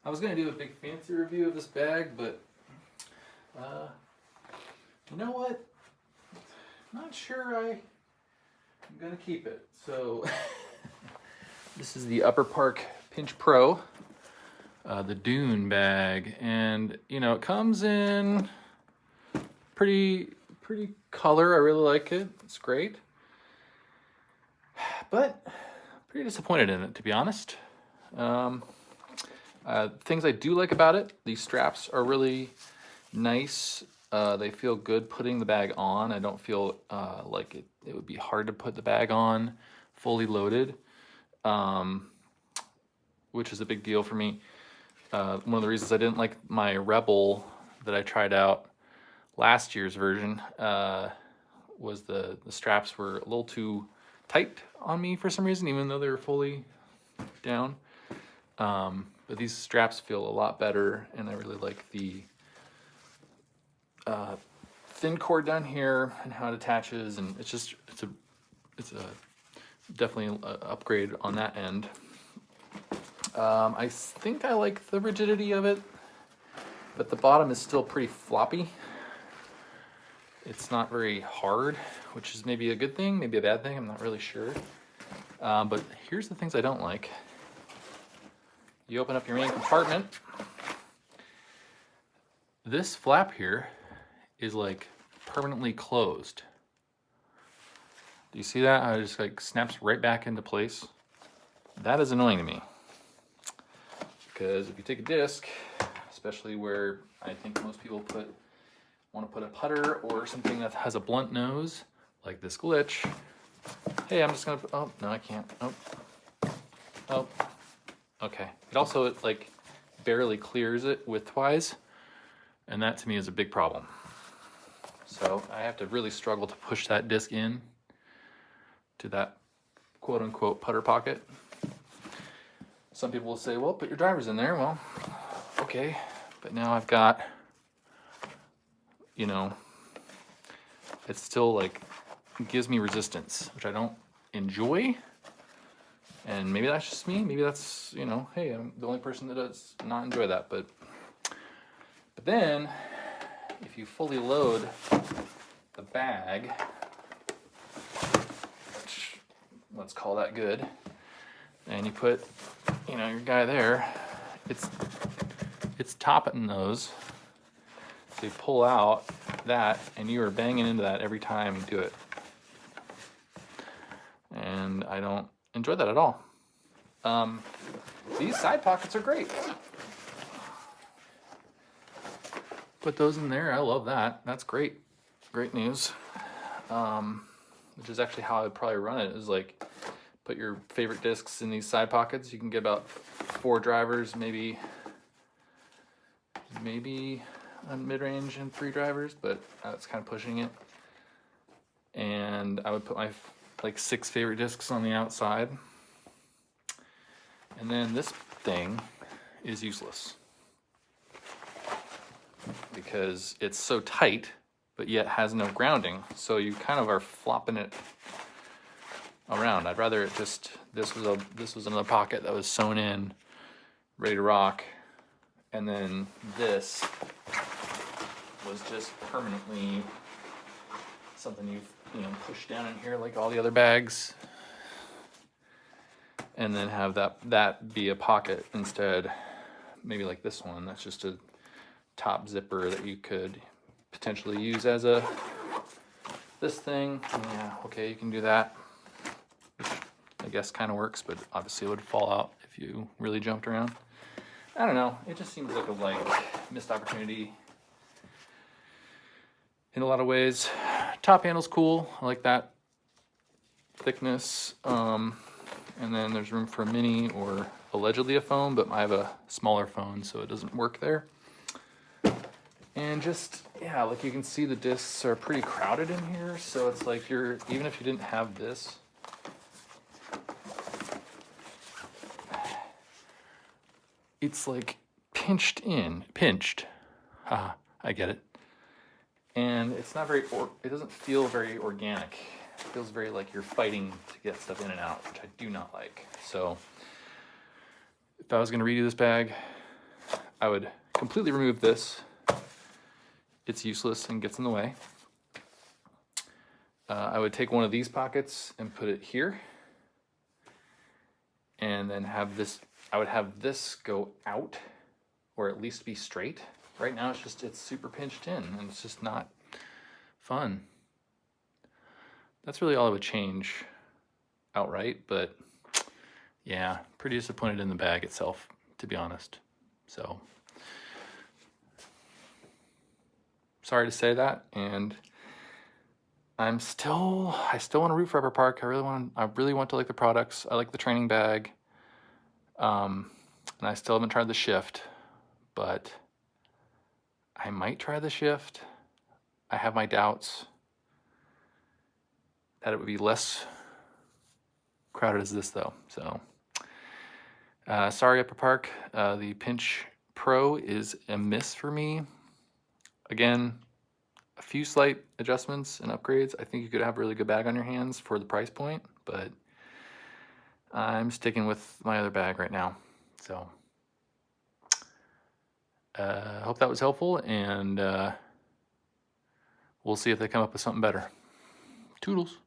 I was gonna do a big fancy review of this bag, but you know what? Not sure I'm gonna keep it. So this is the Upper Park Pinch Pro, the Dune bag, and you know it comes in pretty color. I really like it. It's great, but pretty disappointed in it, to be honest. Things I do like about it, these straps are really nice. They feel good putting the bag on. I don't feel like it would be hard to put the bag on fully loaded, which is a big deal for me. One of the reasons I didn't like my Rebel that I tried out last year's version was the straps were a little too tight on me for some reason, even though they were fully down. But these straps feel a lot better, and I really like the thin cord down here and how it attaches, and it's a definitely an upgrade on that end. I think I like the rigidity of it, but the bottom is still pretty floppy. It's not very hard, which is maybe a good thing, maybe a bad thing, I'm not really sure. But here's the things I don't like. You open up your main compartment. This flap here is like permanently closed. Do you see that? How it just like snaps right back into place? That is annoying to me. Because if you take a disc, especially where I think most people want to put a putter or something that has a blunt nose, like this glitch. Hey, I'm just gonna, oh, no, I can't. Oh. Okay. It also like barely clears it widthwise, and that to me is a big problem. So I have to really struggle to push that disc in to that quote unquote putter pocket. Some people will say, well, put your drivers in there. Well, okay, but now I've got, you know, it's still like, it gives me resistance, which I don't enjoy. And maybe that's just me. Maybe that's, you know, hey, I'm the only person that does not enjoy that. But then, if you fully load the bag, which let's call that good, and you put, you know, your guy there, it's topping those. So you pull out that, and you are banging into that every time you do it. And I don't enjoy that at all. These side pockets are great. Put those in there. I love that. That's great. Great news. Which is actually how I would probably run it, is like put your favorite discs in these side pockets. You can get about 4 drivers, maybe a mid-range and 3 drivers, but that's kind of pushing it. And I would put my like 6 favorite discs on the outside. And then this thing is useless because it's so tight, but yet has no grounding. So you kind of are flopping it around. I'd rather it just, this was another pocket that was sewn in, ready to rock. And then this was just permanently something you push down in here like all the other bags, and then have that be a pocket instead. Maybe like this one, that's just a top zipper that you could potentially use as this thing. Yeah, okay, you can do that, which I guess kind of works, but obviously it would fall out if you really jumped around. I don't know, it just seems like a missed opportunity in a lot of ways. Top handle's cool, I like that thickness. And then there's room for a mini or allegedly a phone, but I have a smaller phone, so it doesn't work there. And just, yeah, like you can see the discs are pretty crowded in here, so it's like even if you didn't have this, it's like pinched. Haha, I get it. And it's not it doesn't feel very organic. It feels very like you're fighting to get stuff in and out, which I do not like. So if I was gonna redo this bag, I would completely remove this. It's useless and gets in the way. I would take one of these pockets and put it here. And then have this, I would have this go out, or at least be straight. Right now it's super pinched in and it's just not fun. That's really all I would change outright, but yeah, pretty disappointed in the bag itself, to be honest. So sorry to say that, and I still want to root for Upper Park. I really want to like the products. I like the training bag. And I still haven't tried the shift, but I might try the shift. I have my doubts that it would be less crowded as this though. So sorry, Upper Park. The Pinch Pro is a miss for me. Again, a few slight adjustments and upgrades. I think you could have a really good bag on your hands for the price point, but I'm sticking with my other bag right now. So I hope that was helpful, and we'll see if they come up with something better. Toodles.